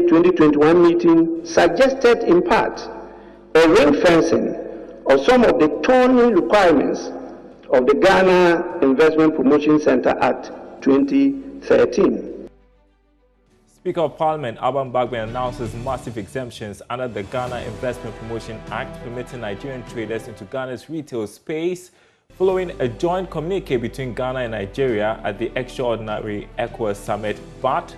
2021 meeting suggested in part a ring-fencing of some of the thorny requirements of the Ghana Investment Promotion Center Act 2013. Speaker of Parliament Alban Bagbin announces massive exemptions under the Ghana Investment Promotion Act, permitting Nigerian traders into Ghana's retail space, following a joint communique between Ghana and Nigeria at the extraordinary ECOWAS summit. But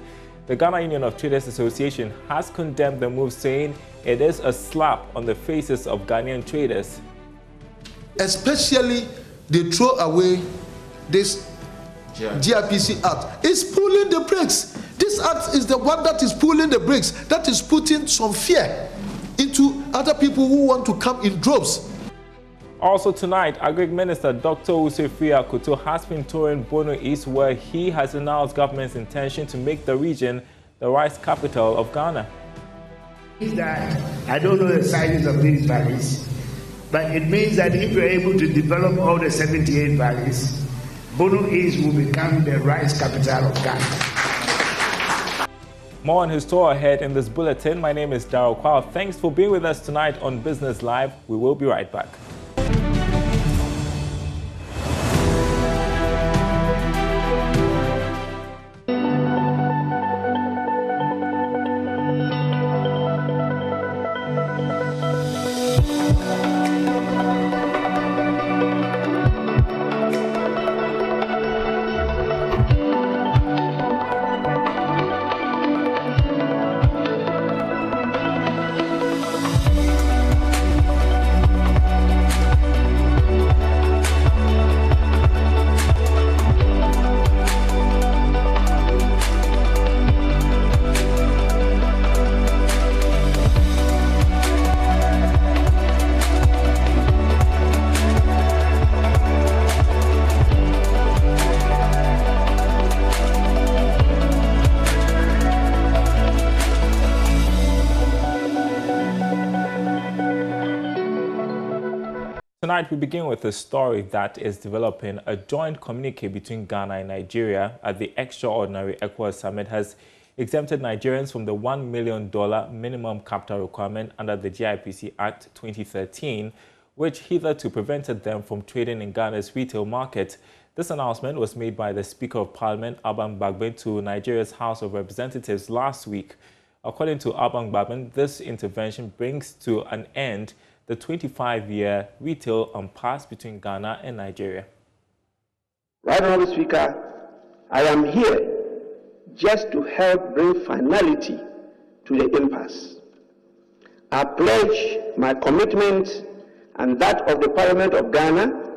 the Ghana Union of Traders Association has condemned the move, saying it is a slap on the faces of Ghanaian traders. Especially they throw away this GIPC Act. It's pulling the brakes. This act is the one that is pulling the brakes, that is putting some fear into other people who want to come in droves. Also tonight, AGRIC Minister Dr. Usefria Kuto has been touring BONO East, where he has announced government's intention to make the region the rice capital of Ghana. I don't know the sizes of these valleys, but it means that if you're able to develop all the 78 valleys, BONO East will become the rice capital of Ghana. More on his tour ahead in this bulletin. My name is Darryl Kwao. Thanks for being with us tonight on Business Live. We will be right back. Tonight, we begin with a story that is developing. A joint communique between Ghana and Nigeria at the extraordinary ECOWAS summit has exempted Nigerians from the $1 million minimum capital requirement under the GIPC Act 2013, which hitherto prevented them from trading in Ghana's retail market. This announcement was made by the Speaker of Parliament, Alban Bagbin, to Nigeria's House of Representatives last week. According to Alban Bagbin, this intervention brings to an end the 25-year retail impasse between Ghana and Nigeria. Right, Honourable Speaker, I am here just to help bring finality to the impasse. I pledge my commitment and that of the Parliament of Ghana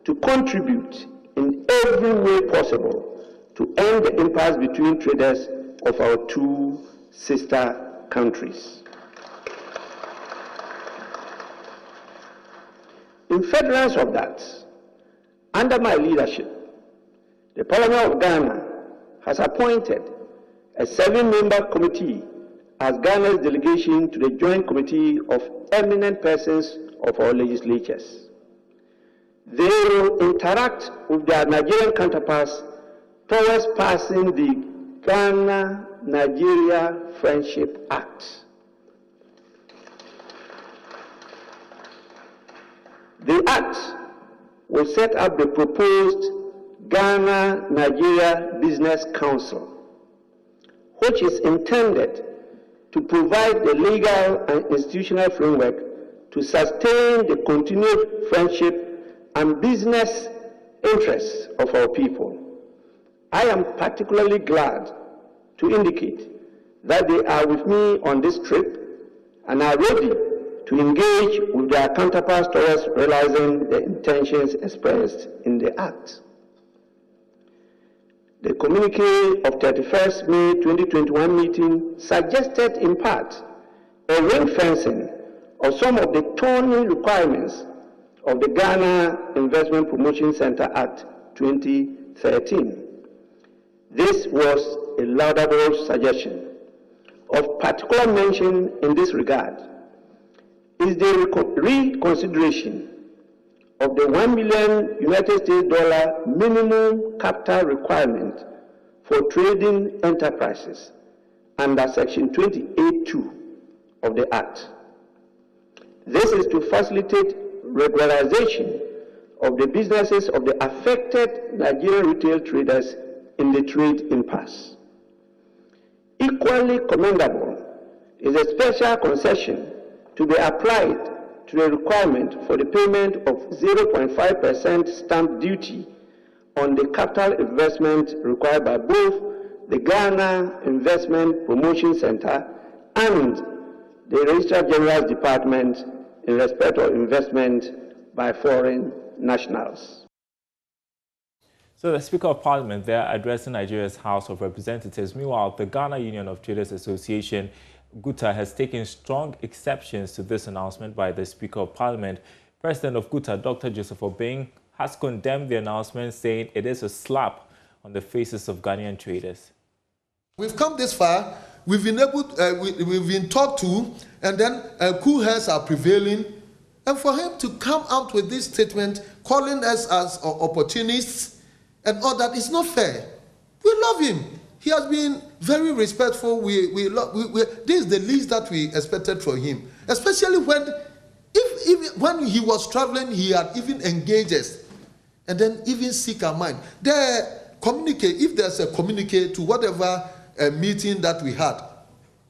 to contribute in every way possible to end the impasse between traders of our two sister countries. In furtherance of that, under my leadership, the Parliament of Ghana has appointed a 7-member committee as Ghana's delegation to the Joint Committee of Eminent Persons of our legislatures. They will interact with their Nigerian counterparts towards passing the Ghana-Nigeria Friendship Act. The Act will set up the proposed Ghana-Nigeria Business Council, which is intended to provide the legal and institutional framework to sustain the continued friendship and business interests of our people. I am particularly glad to indicate that they are with me on this trip and are ready to engage with their counterparts towards realizing the intentions expressed in the Act. The communique of 31st May 2021 meeting suggested in part a ring-fencing of some of the thorny requirements of the Ghana Investment Promotion Center Act 2013. This was a laudable suggestion. Of particular mention in this regard is the reconsideration of the $1 million US minimum capital requirement for trading enterprises under Section 28(2) of the Act. This is to facilitate regularization of the businesses of the affected Nigerian retail traders in the trade impasse. Equally commendable is a special concession to be applied to the requirement for the payment of 0.5% stamp duty on the capital investment required by both the Ghana Investment Promotion Center and the Registrar General's Department in respect of investment by foreign nationals. So the Speaker of Parliament there addressing Nigeria's House of Representatives. Meanwhile, the Ghana Union of Traders Association, GUTA, has taken strong exceptions to this announcement by the Speaker of Parliament. President of GUTA, Dr. Joseph Obeng, has condemned the announcement, saying it is a slap on the faces of Ghanaian traders. We've come this far. We've been able, we've been talked to, and then cool heads are prevailing. And for him to come out with this statement, calling us as opportunists and all that, is not fair. We love him. He has been very respectful. This is the least that we expected from him, especially when he was traveling, he had even engaged us, and then even seek our mind. If there's a communique to whatever meeting that we had,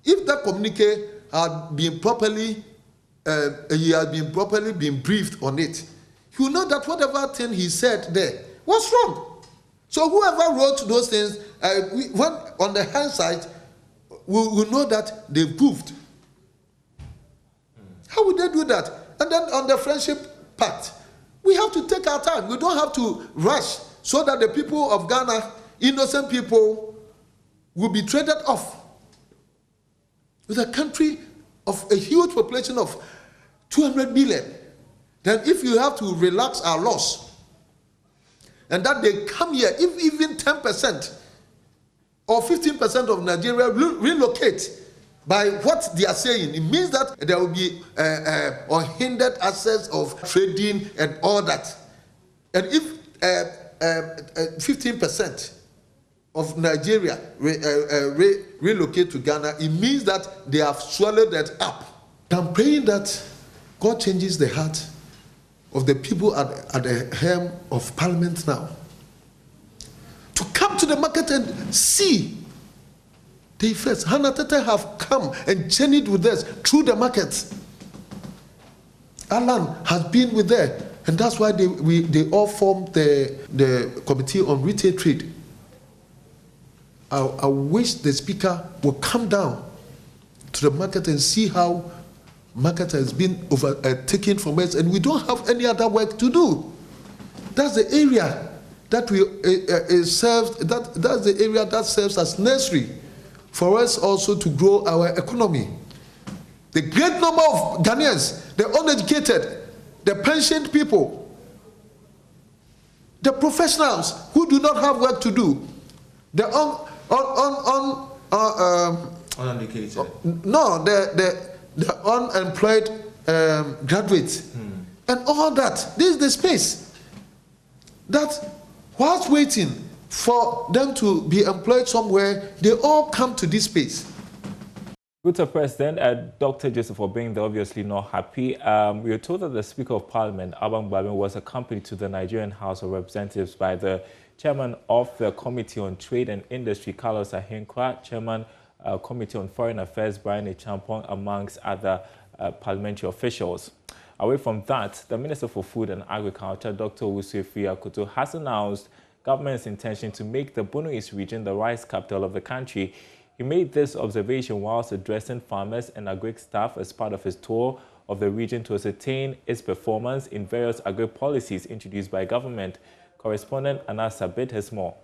if that communique had been properly, he had been properly briefed on it, you will know that whatever thing he said there was wrong. So whoever wrote those things, on the hindsight, we know that they proved. How would they do that? And then on the friendship pact, we have to take our time. We don't have to rush so that the people of Ghana, innocent people, will be traded off. With a country of a huge population of 200 million, then if you have to relax our laws, and that they come here, if even 10% or 15% of Nigeria relocate by what they are saying, it means that there will be unhindered access of trading and all that. And if 15% of Nigeria relocate to Ghana, it means that they have swallowed that up. I'm praying that God changes the heart of the people at the helm of Parliament now to come to the market and see the effects. Hannah Tete have come and journeyed with us through the market. Alan has been with them, and that's why they all formed the Committee on Retail Trade. I wish the Speaker would come down to the market and see how market has been taken from us, and we don't have any other work to do. That's the area that that's the area that serves as nursery for us also to grow our economy. The great number of Ghanaians, the uneducated, the pensioned people, the professionals who do not have work to do, the uneducated. No, the unemployed graduates, and all that. This is the space that, whilst waiting for them to be employed somewhere, they all come to this space. GUTA President, Dr. Joseph Obeng, they're obviously not happy. We were told that the Speaker of Parliament, Abang Babin, was accompanied to the Nigerian House of Representatives by the Chairman of the Committee on Trade and Industry, Carlos Ahenkwa, Chairman Committee on Foreign Affairs, Brian Echampong, amongst other parliamentary officials. Away from that, the Minister for Food and Agriculture, Dr. FEUD, has announced government's intention to make the BONO East region the rice capital of the country. He made this observation whilst addressing farmers and AGRIC staff as part of his tour of the region to ascertain its performance in various AGRIC policies introduced by government. Correspondent Anna Sabit has more.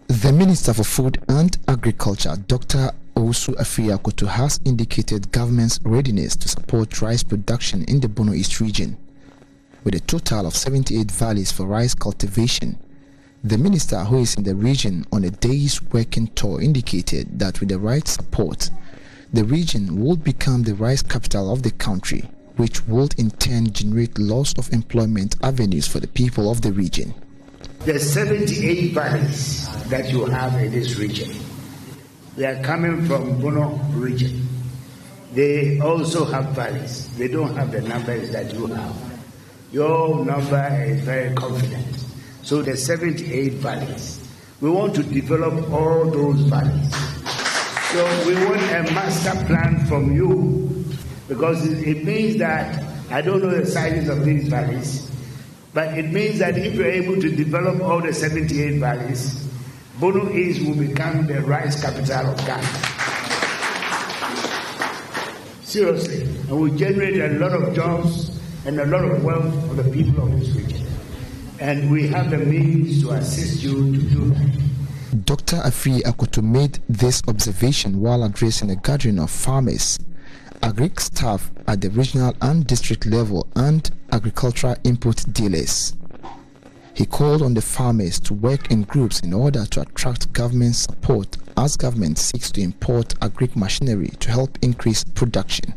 The Minister for Food and Agriculture, Dr. FEUD, has indicated government's readiness to support rice production in the BONO East region, with a total of 78 valleys for rice cultivation. The minister, who is in the region on a day's working tour, indicated that with the right support, the region would become the rice capital of the country, which would in turn generate lots of employment avenues for the people of the region. The 78 valleys that you have in this region, They are coming from BONO region. They also have valleys. They don't have the numbers that you have. Your number is very confident. So the 78 valleys, we want to develop all those valleys. So we want a master plan from you, because it means that, I don't know the sizes of these valleys, but it means that if you're able to develop all the 78 valleys, BONO East will become the rice capital of Ghana. Seriously, and will generate a lot of jobs and a lot of wealth for the people of this region. And we have the means to assist you to do that. Dr. Afri Akoto made this observation while addressing a gathering of farmers, AGRIC staff at the regional and district level, and agricultural input dealers. He called on the farmers to work in groups in order to attract government support as government seeks to import AGRIC machinery to help increase production.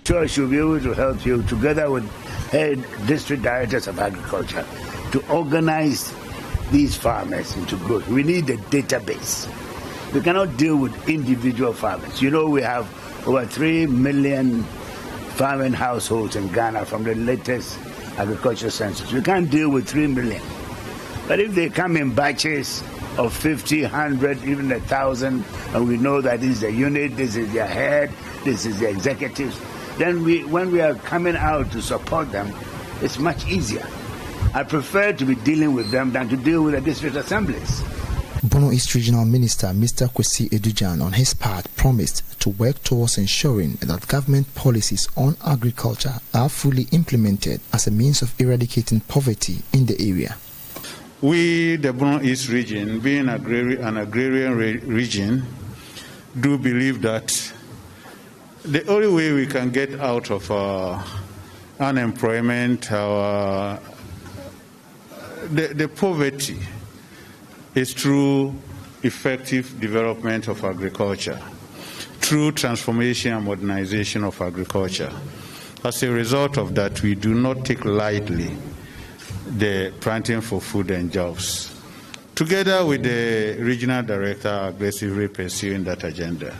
So I should be able to help you together with head district directors of agriculture to organize these farmers into groups. We need a database. We cannot deal with individual farmers. You know, we have over 3 million farming households in Ghana from the latest agriculture census. We can't deal with 3 million. But if they come in batches of 50, 100, even 1,000, and we know that this is the unit, this is their head, this is the executives, then when we are coming out to support them, it's much easier. I prefer to be dealing with them than to deal with the district assemblies. BONO East Regional Minister Mr. Kwesi Edujan, on his part, promised to work towards ensuring that government policies on agriculture are fully implemented as a means of eradicating poverty in the area. We, the BONO East region, being an agrarian region, do believe that the only way we can get out of unemployment, the poverty, is through effective development of agriculture, through transformation and modernization of agriculture. As a result of that, we do not take lightly the planting for food and jobs. Together with the regional director, aggressively pursuing that agenda.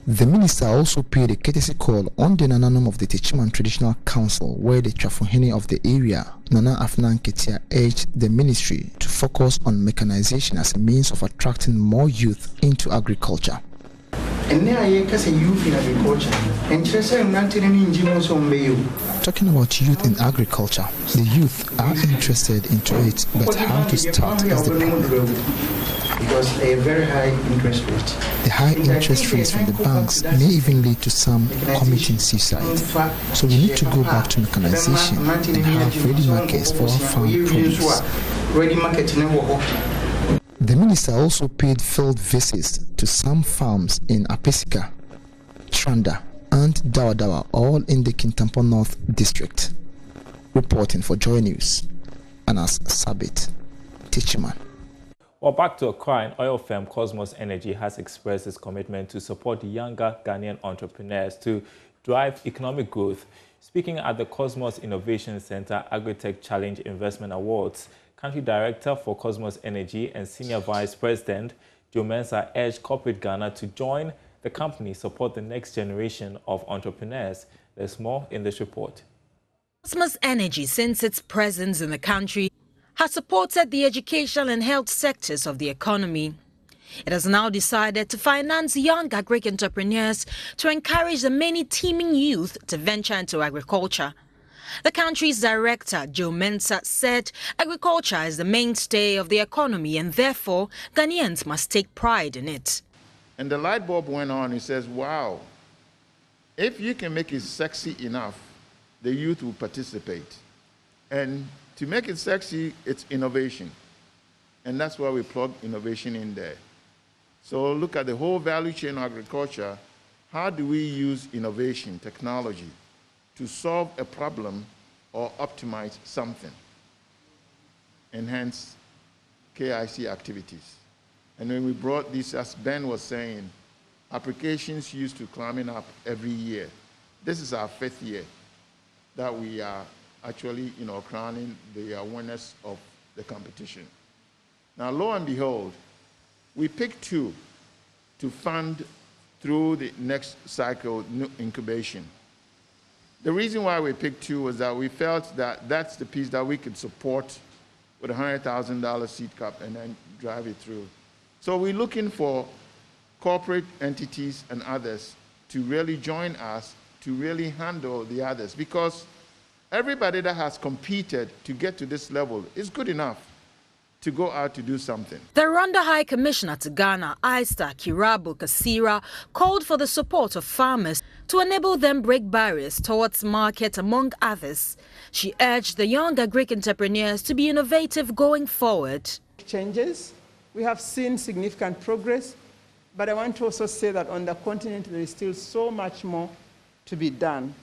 The minister also paid a courtesy call on the Nananum of the Techiman Traditional Council, where the Trafuhene of the area, Nana Afnan Ketia, urged the ministry to focus on mechanization as a means of attracting more youth into agriculture. Talking about youth in agriculture, the youth are interested into it, but how to start is the problem. Because a very high interest rate. The high interest rates from the banks may even lead to some committing suicide. So we need to go back to mechanization and have ready markets for our farm produce. The minister also paid field visits to some farms in Apesika, Tranda, and Dawadawa, all in the Kintampo North District. Reporting for JoyNews, Anas Sabit, Techiman. Well, back to Accra, oil firm Cosmos Energy has expressed its commitment to support younger Ghanaian entrepreneurs to drive economic growth. Speaking at the Cosmos Innovation Center Agritech Challenge Investment Awards, Country Director for Cosmos Energy and Senior Vice President Joe Mensah urged corporate Ghana to join the company support the next generation of entrepreneurs. There's more in this report. Cosmos Energy, since its presence in the country, has supported the educational and health sectors of the economy. It has now decided to finance young AGRIC entrepreneurs to encourage the many teeming youth to venture into agriculture. The country's director, Joe Mensah, said agriculture is the mainstay of the economy and therefore Ghanaians must take pride in it. And the light bulb went on. He says, wow, if you can make it sexy enough, the youth will participate. And to make it sexy, it's innovation. And that's why we plug innovation in there. So look at the whole value chain of agriculture. How do we use innovation, technology, to solve a problem or optimize something? Enhance KIC activities. And when we brought this, as Ben was saying, applications used to climbing up every year. This is our 5th year that we are actually, crowning the awareness of the competition. Now, lo and behold, we picked 2 to fund through the next cycle incubation. The reason why we picked 2 was that we felt that that's the piece that we could support with a $100,000 seed cap and then drive it through. So we're looking for corporate entities and others to really join us to really handle the others, because everybody that has competed to get to this level is good enough to go out to do something. The Rwanda High Commissioner to Ghana, Aista Kirabo Kasira, called for the support of farmers to enable them break barriers towards market, among others. She urged the young AGRIC entrepreneurs to be innovative going forward. Changes. We have seen significant progress, but I want to also say that on the continent there is still so much more to be done.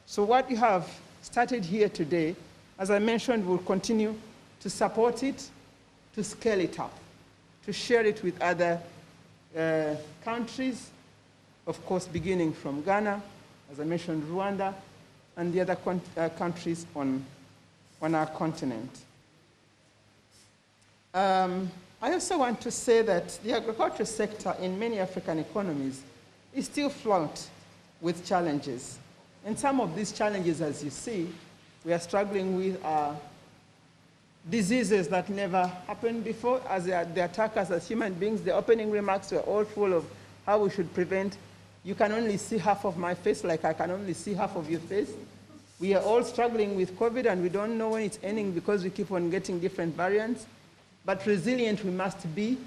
So what you have started here today, as I mentioned, we'll continue to support it, to scale it up, to share it with other countries, of course, beginning from Ghana, as I mentioned, Rwanda, and the other countries on our continent. I also want to say that the agriculture sector in many African economies is still fraught with challenges. And some of these challenges, as you see, we are struggling with diseases that never happened before. As they attack us as human beings, the opening remarks were all full of how we should prevent. You can only see half of my face, like I can only see half of your face. We are all struggling with COVID, and we don't know when it's ending because we keep on getting different variants. But resilient we must be,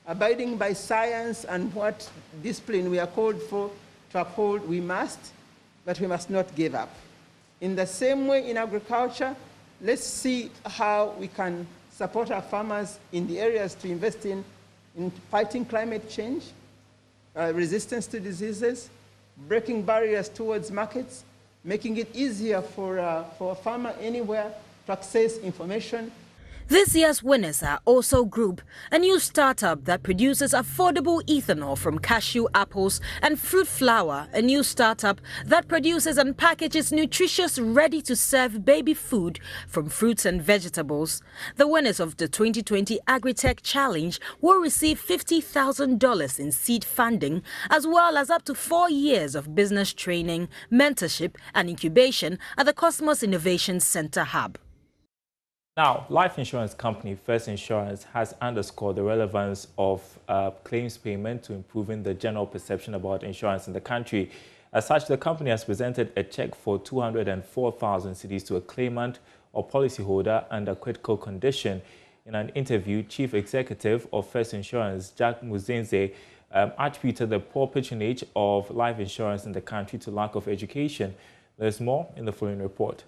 abiding by science and what discipline we are called for to uphold, we must, but we must not give up. In the same way in agriculture, let's see how we can support our farmers in the areas to invest in fighting climate change, resistance to diseases, breaking barriers towards markets, making it easier for a farmer anywhere to access information. This year's winners are also Group, a new startup that produces affordable ethanol from cashew apples, and Fruit Flour, a new startup that produces and packages nutritious, ready-to-serve baby food from fruits and vegetables. The winners of the 2020 Agritech Challenge will receive $50,000 in seed funding, as well as up to 4 years of business training, mentorship and incubation at the Cosmos Innovation Center Hub. Now, life insurance company First Insurance has underscored the relevance of claims payment to improving the general perception about insurance in the country. As such, the company has presented a check for 204,000 cedis to a claimant or policyholder under critical condition. In an interview, Chief Executive of First Insurance, Jack Muzinze, attributed the poor patronage of life insurance in the country to lack of education. There's more in the following report.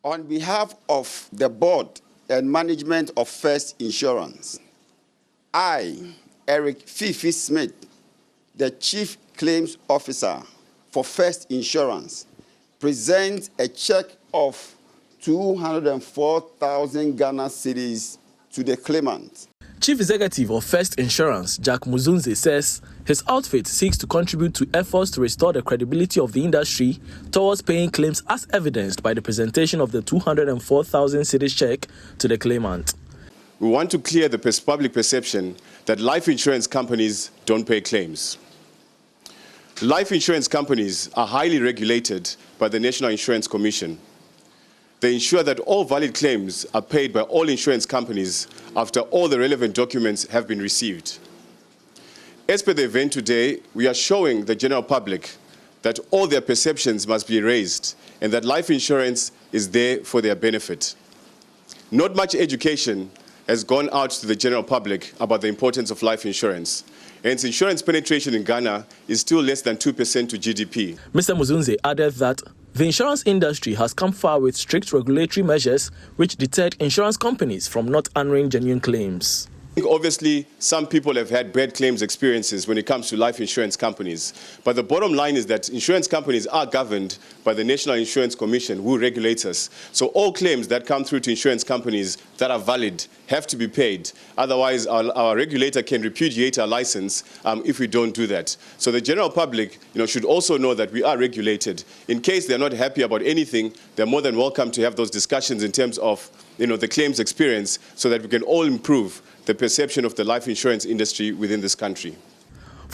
On behalf of the board and management of First Insurance, I, Eric Fifi Smith, the Chief Claims Officer for First Insurance, present a check of 204,000 Ghana cedis to the claimant. Chief Executive of First Insurance, Jack Muzunze, says his outfit seeks to contribute to efforts to restore the credibility of the industry towards paying claims, as evidenced by the presentation of the 204,000 cedis check to the claimant. We want to clear the public perception that life insurance companies don't pay claims. Life insurance companies are highly regulated by the National Insurance Commission. They ensure that all valid claims are paid by all insurance companies after all the relevant documents have been received. As per the event today, we are showing the general public that all their perceptions must be raised and that life insurance is there for their benefit. Not much education has gone out to the general public about the importance of life insurance. Hence, insurance penetration in Ghana is still less than 2% to GDP. Mr. Muzunze added that the insurance industry has come far with strict regulatory measures which deterred insurance companies from not honoring genuine claims. Obviously, some people have had bad claims experiences when it comes to life insurance companies. But the bottom line is that insurance companies are governed by the National Insurance Commission, who regulates us. So all claims that come through to insurance companies that are valid have to be paid. Otherwise, our regulator can repudiate our license if we don't do that. So the general public, should also know that we are regulated. In case they're not happy about anything, they're more than welcome to have those discussions in terms of the claims experience, so that we can all improve the perception of the life insurance industry within this country.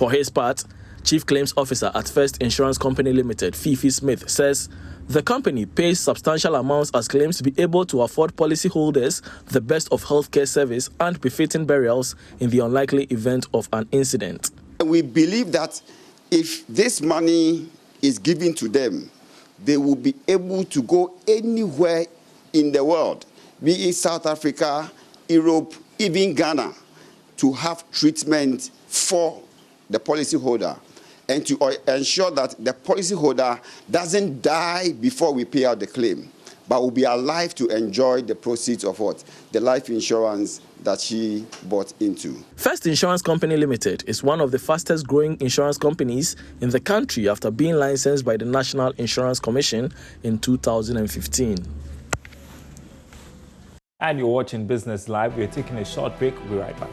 For his part, Chief Claims Officer at First Insurance Company Limited, Fifi Smith, says the company pays substantial amounts as claims to be able to afford policyholders the best of healthcare service and befitting burials in the unlikely event of an incident. We believe that if this money is given to them, they will be able to go anywhere in the world, be it South Africa, Europe, even Ghana, to have treatment for the policyholder and to ensure that the policyholder doesn't die before we pay out the claim, but will be alive to enjoy the proceeds of what? The life insurance that she bought into. First Insurance Company Limited is one of the fastest growing insurance companies in the country after being licensed by the National Insurance Commission in 2015. And you're watching Business Live. We're taking a short break. We'll be right back.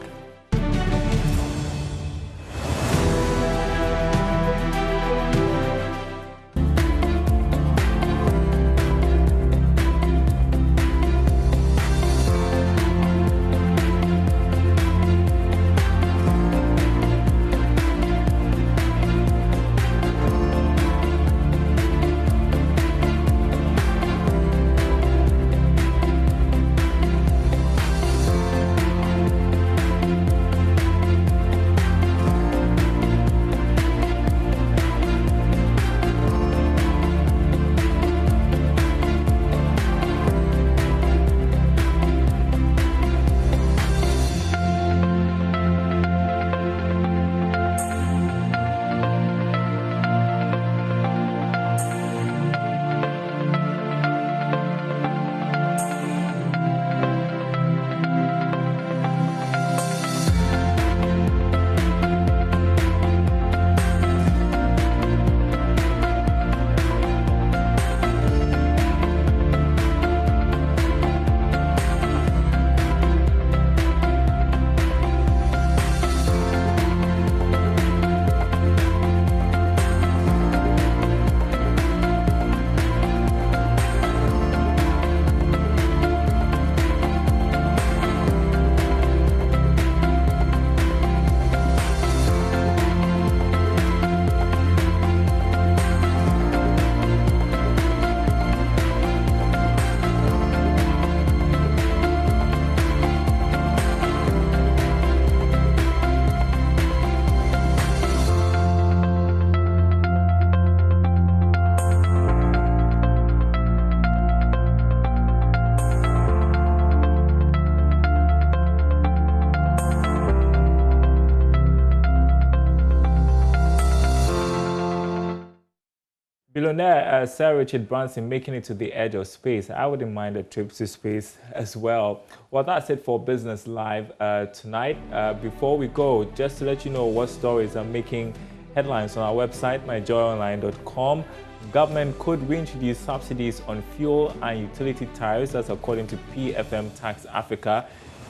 Billionaire Sir Richard Branson making it to the edge of space. I wouldn't mind a trip to space as well. Well, that's it for Business Live tonight. Before we go, just to let you know what stories are making headlines on our website, myjoyonline.com. Government could reintroduce subsidies on fuel and utility tariffs. That's according to PFM Tax Africa.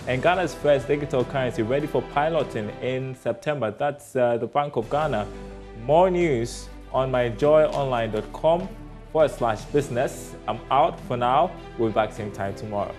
And Ghana's first digital currency ready for piloting in September. That's the Bank of Ghana. More news on myjoyonline.com/business. I'm out for now. We'll be back same time tomorrow.